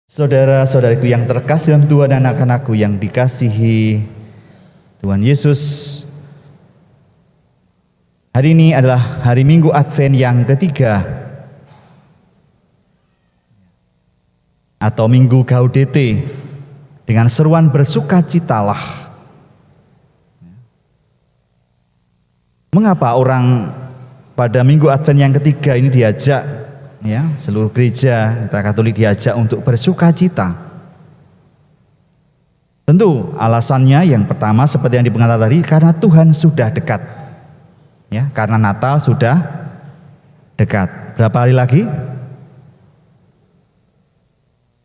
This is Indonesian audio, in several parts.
Saudara-saudariku yang terkasih dalam Tuhan dan anak-anakku yang dikasihi Tuhan Yesus, hari ini adalah hari Minggu Advent yang ketiga atau Minggu Gaudete dengan seruan bersukacitalah. Mengapa orang pada Minggu Advent yang ketiga ini diajak, seluruh gereja kita Katolik diajak untuk bersukacita? Tentu alasannya yang pertama seperti yang dipengatakan tadi, karena Tuhan sudah dekat. Karena Natal sudah dekat. Berapa hari lagi?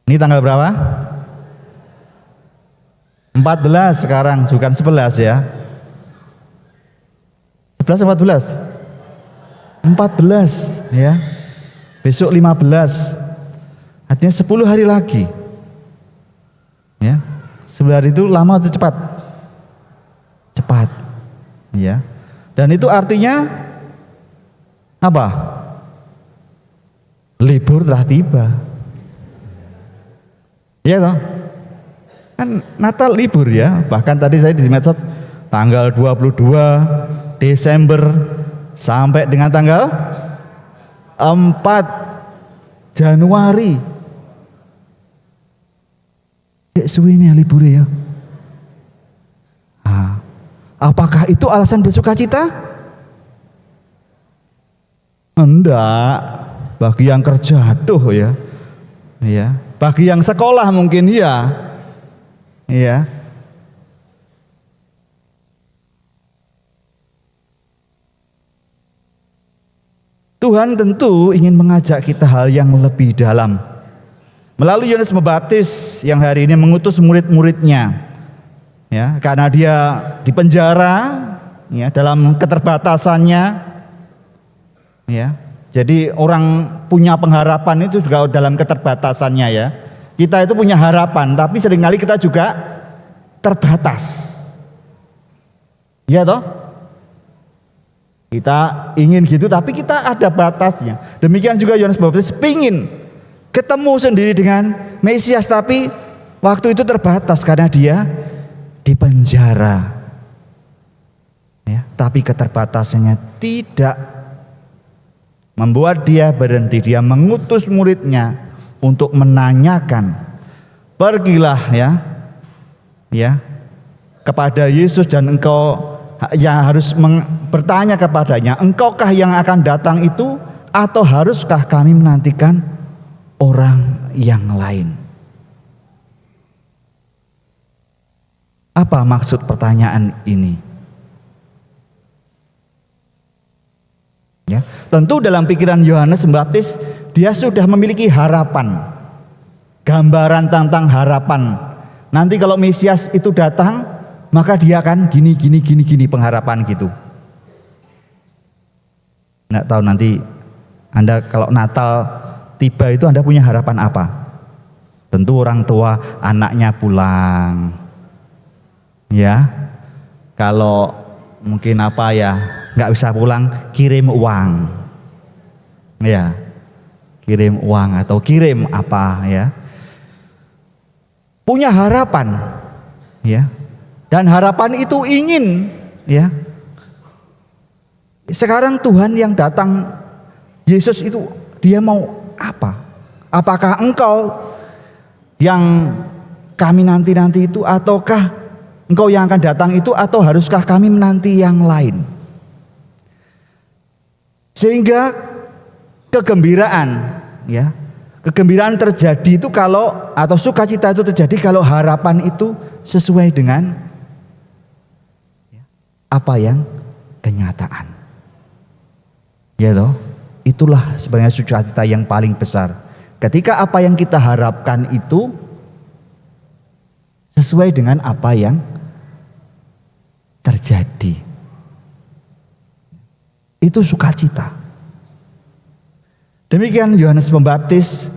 Ini tanggal berapa? 14 sekarang, bukan 11 ya. 11 14? 14 ya. Besok 15, artinya 10 hari lagi. 10 hari itu lama atau cepat? Cepat. Dan itu artinya apa? Libur telah tiba. Iya toh? Kan Natal libur ya. Bahkan tadi saya di medsos tanggal 22 Desember sampai dengan tanggal 4 Januari. Cek suwi ini libur ya. Apakah itu alasan bersukacita? Enggak. Bagi yang kerja aduh ya. Bagi yang sekolah mungkin ya. Tuhan tentu ingin mengajak kita hal yang lebih dalam. Melalui Yohanes Pembaptis yang hari ini mengutus murid-muridnya, karena dia dipenjara, dalam keterbatasannya, Jadi orang punya pengharapan itu juga dalam keterbatasannya ya. Kita itu punya harapan, tapi seringkali kita juga terbatas. Ya toh? Kita ingin gitu tapi kita ada batasnya. Demikian juga Yohanes Pembaptis pingin ketemu sendiri dengan Mesias, tapi waktu itu terbatas karena dia dipenjara. Tapi keterbatasannya tidak membuat dia berhenti. Dia mengutus muridnya untuk menanyakan, pergilah kepada Yesus dan engkau yang harus bertanya kepadanya, engkaukah yang akan datang itu atau haruskah kami menantikan orang yang lain? Apa maksud pertanyaan ini? Tentu dalam pikiran Yohanes Pembaptis dia sudah memiliki harapan, gambaran tentang harapan. Nanti kalau Mesias itu datang, maka dia akan gini pengharapan gitu. Nggak tahu nanti Anda kalau Natal tiba itu Anda punya harapan apa? Tentu orang tua anaknya pulang. Kalau mungkin nggak bisa pulang, kirim uang. Kirim uang atau kirim apa Punya harapan. Dan harapan itu ingin Sekarang Tuhan yang datang, Yesus itu dia mau apa? Apakah engkau yang kami nanti itu, ataukah engkau yang akan datang itu, atau haruskah kami menanti yang lain? Sehingga kegembiraan terjadi itu atau sukacita itu terjadi kalau harapan itu sesuai dengan apa yang kenyataan. Itulah sebenarnya sukacita yang paling besar. Ketika apa yang kita harapkan itu sesuai dengan apa yang terjadi. Itu sukacita. Demikian Yohanes Pembaptis,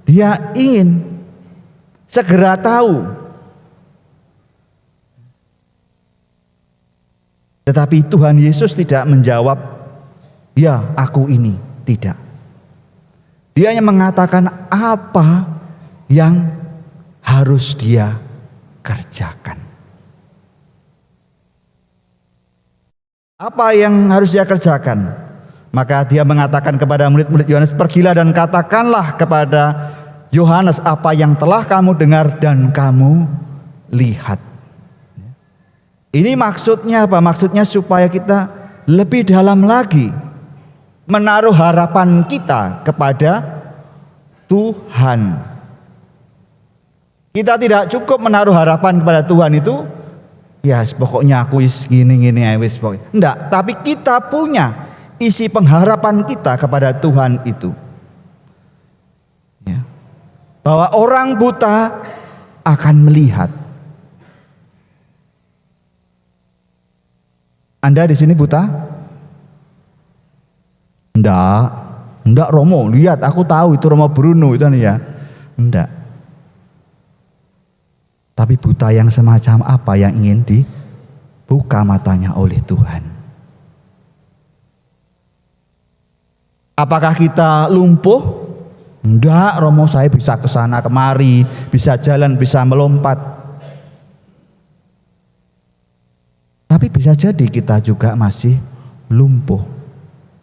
dia ingin segera tahu. Tetapi Tuhan Yesus tidak menjawab, ya aku ini, tidak. Dia hanya mengatakan apa yang harus dia kerjakan. Apa yang harus dia kerjakan? Maka dia mengatakan kepada murid-murid Yohanes, pergilah dan katakanlah kepada Yohanes apa yang telah kamu dengar dan kamu lihat. Ini maksudnya apa? Maksudnya supaya kita lebih dalam lagi menaruh harapan kita kepada Tuhan. Kita tidak cukup menaruh harapan kepada Tuhan itu, ya pokoknya aku gini-gini wis pokoknya. Enggak, tapi kita punya isi pengharapan kita kepada Tuhan itu. Ya. Bahwa orang buta akan melihat. Anda di sini buta? Enggak Romo, lihat aku tahu itu Romo Bruno itu ya. Enggak. Tapi buta yang semacam apa yang ingin dibuka matanya oleh Tuhan? Apakah kita lumpuh? Enggak, Romo saya bisa ke sana kemari, bisa jalan, bisa melompat. Tapi bisa jadi kita juga masih lumpuh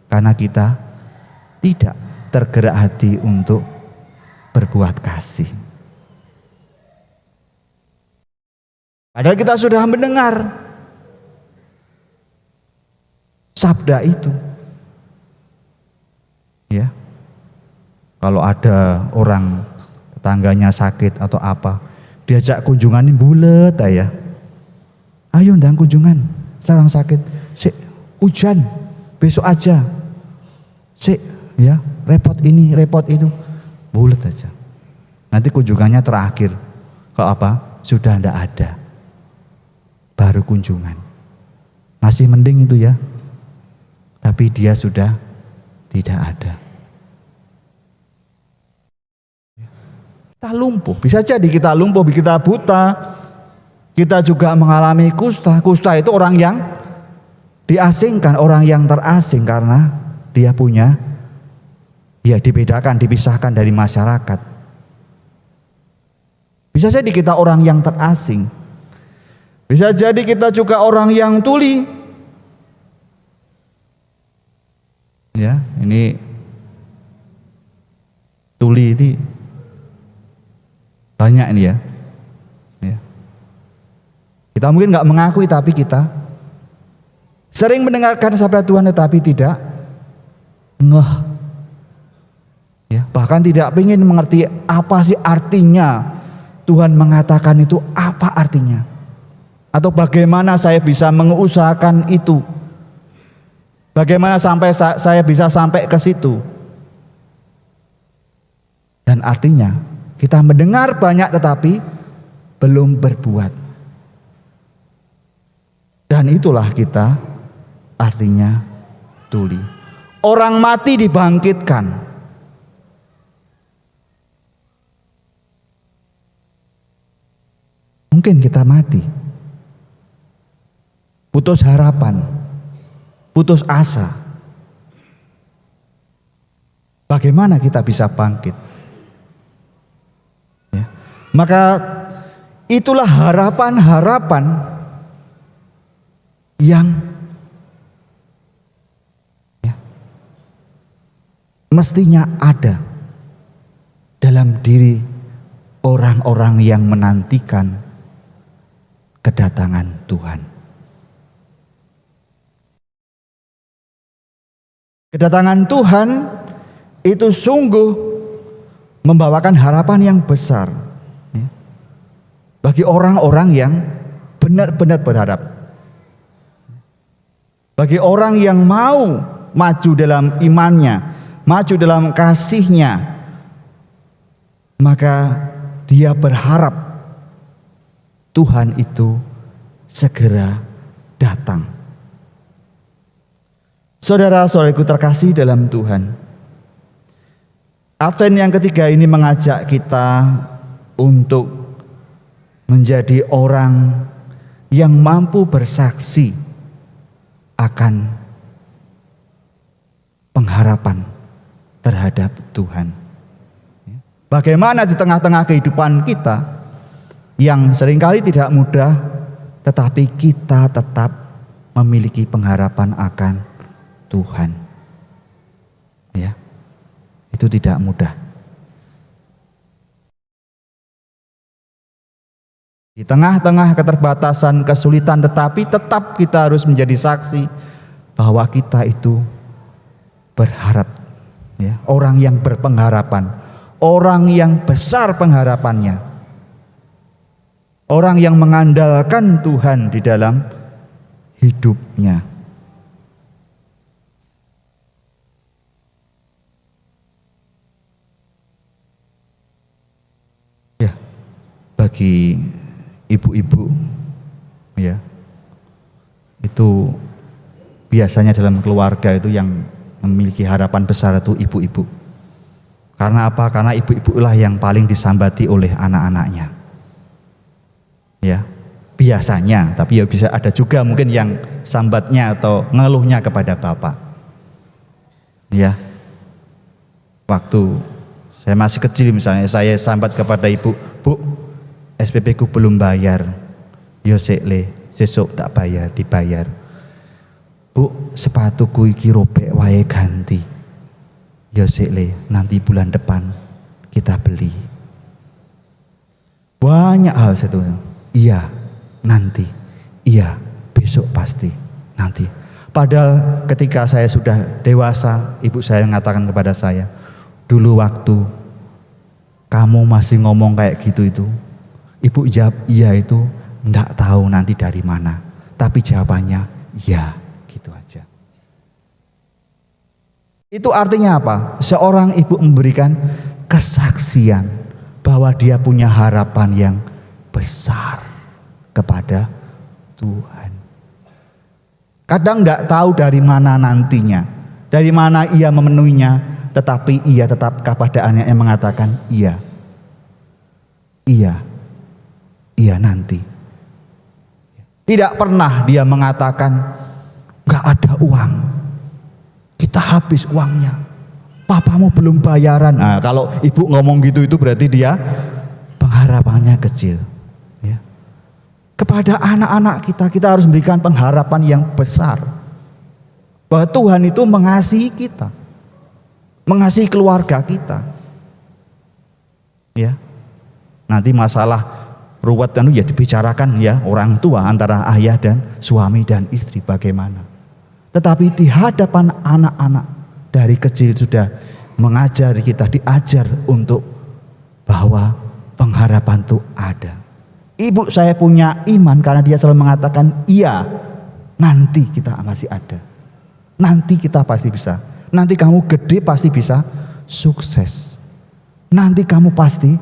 karena kita tidak tergerak hati untuk berbuat kasih. Padahal kita sudah mendengar sabda itu. Ya. Kalau ada orang tetangganya sakit atau apa, diajak kunjungan ini bulet ya. Ayo ndang kunjungan, sekarang sakit. Sik, hujan, besok aja. Sik, ya, repot ini, repot itu. Bulet aja. Nanti kunjungannya terakhir. Kalau apa? Sudah ndak ada. Baru kunjungan. Masih mending itu ya. Tapi dia sudah tidak ada. Kita lumpuh. Bisa jadi kita lumpuh, kita buta. Kita juga mengalami kusta. Kusta itu orang yang diasingkan, orang yang terasing karena dia punya, ya dibedakan, dipisahkan dari masyarakat. Bisa jadi kita orang yang terasing. Bisa jadi kita juga orang yang tuli. Ya, ini tuli ini banyak ini ya. Ya. Kita mungkin nggak mengakui tapi kita sering mendengarkan sabda Tuhan tetapi tidak ngeh. Ya, bahkan tidak ingin mengerti apa sih artinya Tuhan mengatakan itu, apa artinya. Atau bagaimana saya bisa mengusahakan itu? Bagaimana sampai saya bisa sampai ke situ? Dan artinya kita mendengar banyak tetapi belum berbuat. Dan itulah kita artinya tuli. Orang mati dibangkitkan. Mungkin kita mati. Putus harapan, putus asa. Bagaimana kita bisa bangkit? Ya. Maka itulah harapan-harapan yang ya, mestinya ada dalam diri orang-orang yang menantikan kedatangan Tuhan. Kedatangan Tuhan itu sungguh membawakan harapan yang besar ya, bagi orang-orang yang benar-benar berharap. Bagi orang yang mau maju dalam imannya, maju dalam kasihnya, maka dia berharap Tuhan itu segera datang. Saudara-saudariku terkasih dalam Tuhan, Advent yang ketiga ini mengajak kita untuk menjadi orang yang mampu bersaksi akan pengharapan terhadap Tuhan. Bagaimana di tengah-tengah kehidupan kita yang seringkali tidak mudah, tetapi kita tetap memiliki pengharapan akan Tuhan. Ya, itu tidak mudah. Di tengah-tengah keterbatasan, kesulitan, tetapi tetap kita harus menjadi saksi bahwa kita itu berharap. Ya, orang yang berpengharapan, orang yang besar pengharapannya, orang yang mengandalkan Tuhan di dalam hidupnya. Ya, bagi ibu-ibu, ya, itu biasanya dalam keluarga itu yang memiliki harapan besar itu ibu-ibu. Karena apa? Karena ibu-ibu lah yang paling disambati oleh anak-anaknya. Ya, biasanya, tapi ya bisa ada juga mungkin yang sambatnya atau ngeluhnya kepada bapak. Ya, waktu saya masih kecil misalnya, saya sambat kepada ibu, Bu, SPP ku belum bayar. Yo sekle, sesuk tak bayar, dibayar. Bu, sepatuku iki robek wae ganti. Yo sekle, nanti bulan depan kita beli. Banyak hal situ. Iya, nanti. Iya, besok pasti. Nanti. Padahal ketika saya sudah dewasa, ibu saya mengatakan kepada saya, dulu waktu kamu masih ngomong kayak gitu itu, ibu jawab iya itu enggak tahu nanti dari mana. Tapi jawabannya iya, gitu aja. Itu artinya apa? Seorang ibu memberikan kesaksian bahwa dia punya harapan yang besar kepada Tuhan. Kadang tidak tahu dari mana nantinya, dari mana ia memenuhinya, tetapi ia tetap kepada anaknya yang mengatakan iya, nanti. Tidak pernah dia mengatakan nggak ada uang, kita habis uangnya, papamu belum bayaran. Nah, kalau ibu ngomong gitu itu berarti dia pengharapannya kecil. Kepada anak-anak kita harus memberikan pengharapan yang besar bahwa Tuhan itu mengasihi kita, mengasihi keluarga kita. Ya, nanti masalah ruwet kan ya dibicarakan ya orang tua antara ayah dan suami dan istri bagaimana. Tetapi di hadapan anak-anak dari kecil sudah mengajari kita, diajar untuk bahwa pengharapan itu ada. Ibu saya punya iman karena dia selalu mengatakan iya, nanti kita masih ada, nanti kita pasti bisa, nanti kamu gede pasti bisa sukses, nanti kamu pasti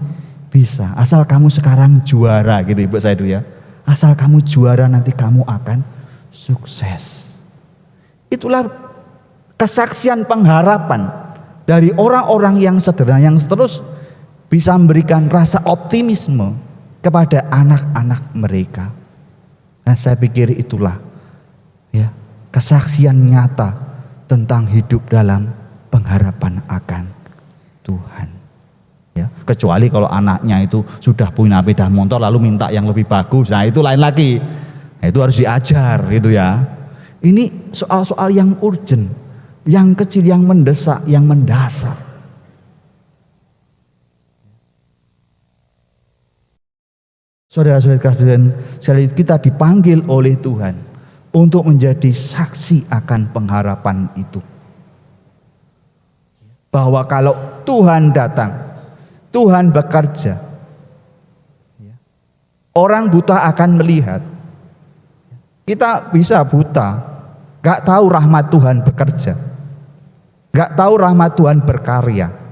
bisa, asal kamu sekarang juara gitu ibu saya dulu ya, asal kamu juara nanti kamu akan sukses. Itulah kesaksian pengharapan dari orang-orang yang sederhana yang terus bisa memberikan rasa optimisme kepada anak-anak mereka. Nah, saya pikir itulah ya kesaksian nyata tentang hidup dalam pengharapan akan Tuhan. Ya, kecuali kalau anaknya itu sudah punya sepeda motor lalu minta yang lebih bagus. Nah, itu lain lagi. Nah, itu harus diajar gitu ya. Ini soal-soal yang urgent, yang kecil, yang mendesak, yang mendasar. Saudara-saudara sekalian, kita dipanggil oleh Tuhan untuk menjadi saksi akan pengharapan itu. Bahwa kalau Tuhan datang, Tuhan bekerja, orang buta akan melihat. Kita bisa buta, gak tahu rahmat Tuhan bekerja, gak tahu rahmat Tuhan berkarya.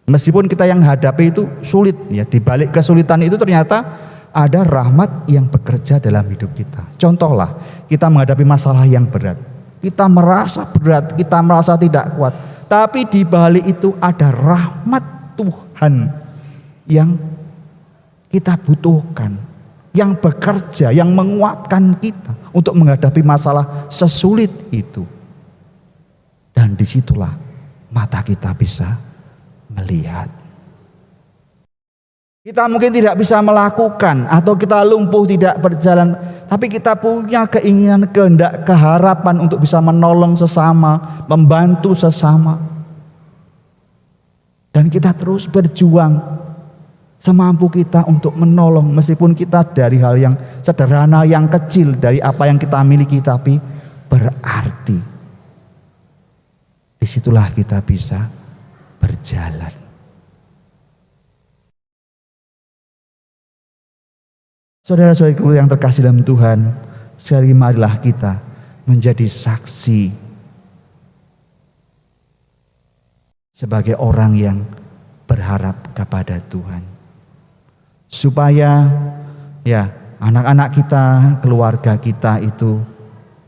Meskipun kita yang hadapi itu sulit ya, di balik kesulitan itu ternyata ada rahmat yang bekerja dalam hidup kita. Contohlah, kita menghadapi masalah yang berat. Kita merasa berat, kita merasa tidak kuat. Tapi di balik itu ada rahmat Tuhan yang kita butuhkan, yang bekerja, yang menguatkan kita untuk menghadapi masalah sesulit itu. Dan disitulah mata kita bisa melihat. Kita mungkin tidak bisa melakukan atau kita lumpuh tidak berjalan, tapi kita punya keinginan, kehendak, keharapan untuk bisa menolong sesama, membantu sesama. Dan kita terus berjuang semampu kita untuk menolong, meskipun kita dari hal yang sederhana, yang kecil dari apa yang kita miliki, tapi berarti. Disitulah kita bisa berjalan. Saudara-saudariku yang terkasih dalam Tuhan, sekali lagi marilah kita menjadi saksi sebagai orang yang berharap kepada Tuhan. Supaya ya anak-anak kita, keluarga kita itu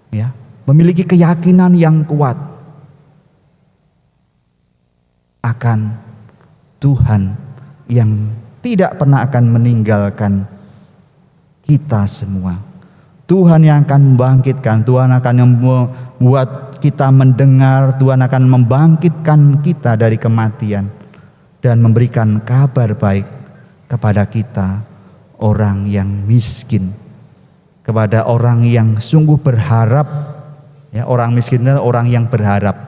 ya memiliki keyakinan yang kuat akan Tuhan yang tidak pernah akan meninggalkan kita semua. Tuhan yang akan membangkitkan, Tuhan akan membuat kita mendengar, Tuhan akan membangkitkan kita dari kematian dan memberikan kabar baik kepada kita, orang yang miskin, kepada orang yang sungguh berharap. Ya, orang miskin adalah orang yang berharap.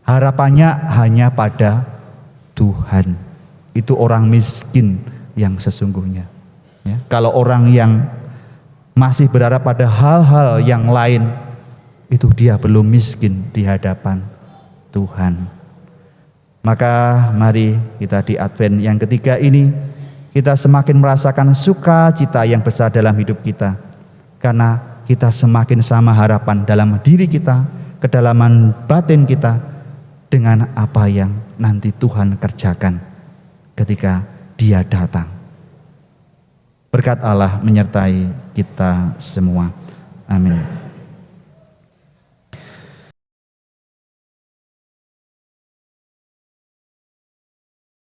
Harapannya hanya pada Tuhan. Itu orang miskin yang sesungguhnya. Ya, kalau orang yang masih berharap pada hal-hal yang lain, itu dia belum miskin di hadapan Tuhan. Maka mari kita di Advent yang ketiga ini, kita semakin merasakan sukacita yang besar dalam hidup kita. Karena kita semakin sama harapan dalam diri kita, kedalaman batin kita, dengan apa yang nanti Tuhan kerjakan ketika Dia datang. Berkat Allah menyertai kita semua. Amin.